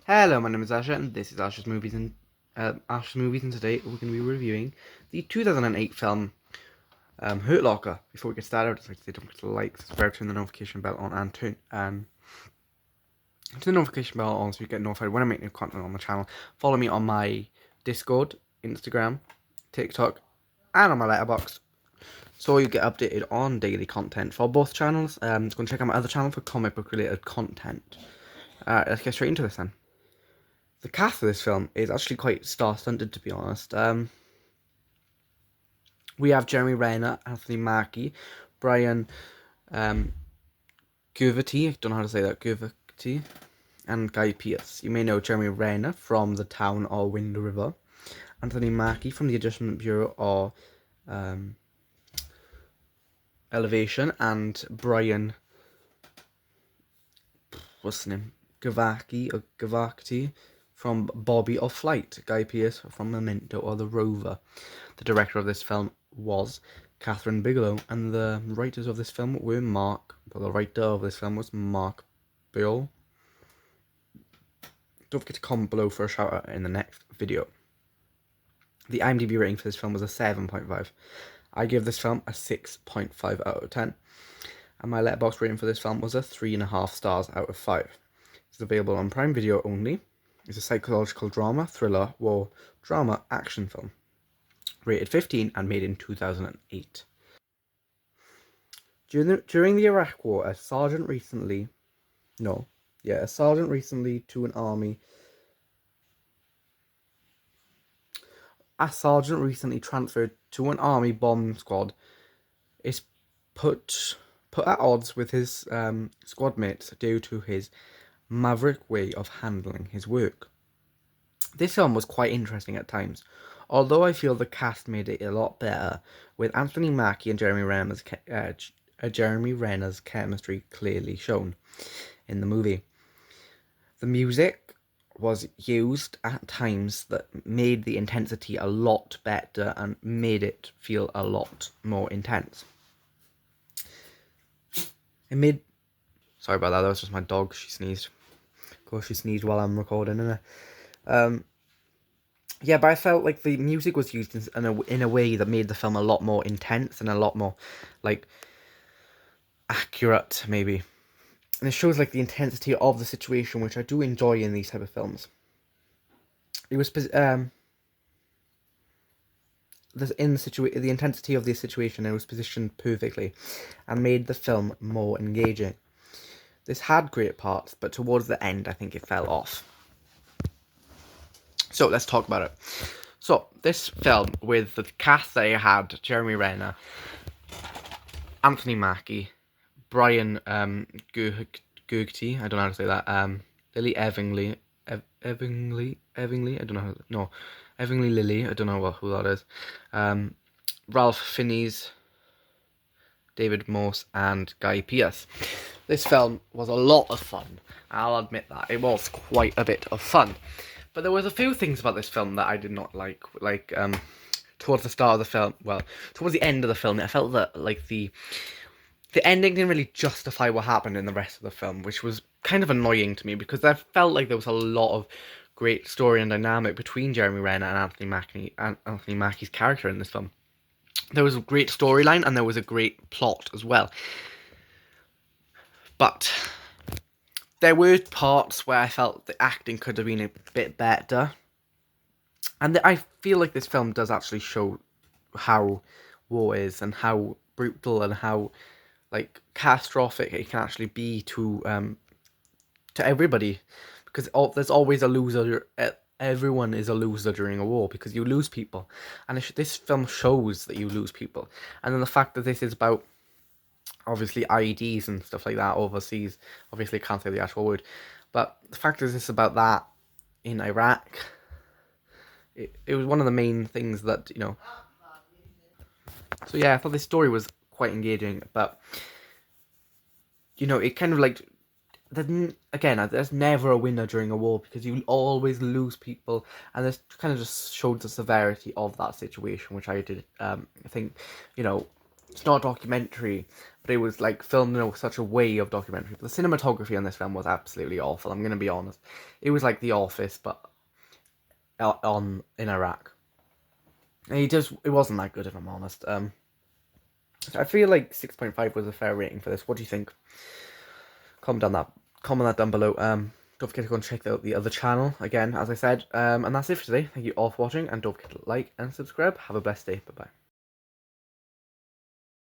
Hello, my name is Asha, and this is Ash's Movies, and today we're going to be reviewing the 2008 film Hurt Locker. Before we get started, I'd just like to say don't forget to like, subscribe, turn the notification bell on, and turn the notification bell on so you get notified when I make new content on the channel. Follow me on my Discord, Instagram, TikTok, and on my Letterboxd, so you get updated on daily content for both channels. Just go and check out my other channel for comic book related content. Let's get straight into this then. The cast of this film is actually quite star-studded, to be honest. We have Jeremy Renner, Anthony Mackie, Brian Gurvity, I don't know how to say that, Gurvity, and Guy Pearce. You may know Jeremy Renner from The Town or Wind River, Anthony Mackie from The Adjustment Bureau or Elevation, and Brian, what's his name, Gavakti from Bobby or Flight. Guy Pearce from Memento or The Rover. The director of this film was Catherine Bigelow, and the writers of this film were the writer of this film was Mark Bill. Don't forget to comment below for a shout out in the next video. The IMDb rating for this film was a 7.5. I give this film a 6.5 out of 10. And my Letterboxd rating for this film was a 3.5 stars out of 5. It's available on Prime Video only. It's a psychological drama, thriller, war, drama, action film. Rated 15 and made in 2008. During the Iraq War, a sergeant recently to an army. A sergeant recently transferred to an army bomb squad is put at odds with his squad mates due to his maverick way of handling his work. This film was quite interesting at times, although I feel the cast made it a lot better, with Anthony Mackie and Jeremy Renner's chemistry clearly shown in the movie. The music was used at times that made the intensity a lot better and made it feel a lot more intense. Sorry about that, that was just my dog, she sneezed. Of course she sneezed while I'm recording, innit? Yeah, but I felt like the music was used in a way that made the film a lot more intense and a lot more, like, accurate, maybe. And it shows, like, the intensity of the situation, which I do enjoy in these type of films. It was, the intensity of the situation, it was positioned perfectly and made the film more engaging. This had great parts, but towards the end, I think it fell off. So, let's talk about it. So, this film, with the cast that it had, Jeremy Renner, Anthony Mackie, Brian Gurgty, I don't know how to say that, Lily Evingly, I don't know, Evingly Lily, I don't know who that is, Ralph Fiennes, David Morse, and Guy Pearce. This film was a lot of fun, I'll admit that, it was quite a bit of fun. But there was a few things about this film that I did not like, towards the start of the film, towards the end of the film, I felt that, like, the ending didn't really justify what happened in the rest of the film, which was kind of annoying to me, because I felt like there was a lot of great story and dynamic between Jeremy Renner and Anthony Mackie's character in this film. There was a great storyline, and there was a great plot as well. But there were parts where I felt the acting could have been a bit better. And I feel like this film does actually show how war is, and how brutal and how, like, catastrophic it can actually be to everybody. Because there's always a loser. Everyone is a loser during a war, because you lose people. And this film shows that you lose people. And then the fact that this is about, obviously, IEDs and stuff like that overseas. Obviously, I can't say the actual word. But the fact is, it's about that in Iraq. It was one of the main things that, So yeah, I thought this story was quite engaging. But, it kind of, like, there's never a winner during a war, because you always lose people. And this kind of just showed the severity of that situation, which I did think, It's not a documentary, but it was like filmed in such a way of documentary. But the cinematography on this film was absolutely awful. I'm gonna be honest. It was like The Office, but in Iraq. And it wasn't that good, if I'm honest. So I feel like 6.5 was a fair rating for this. What do you think? Comment that down below. Don't forget to go and check out the other channel again, as I said. And that's it for today. Thank you all for watching, and don't forget to like and subscribe. Have a blessed day. Bye bye.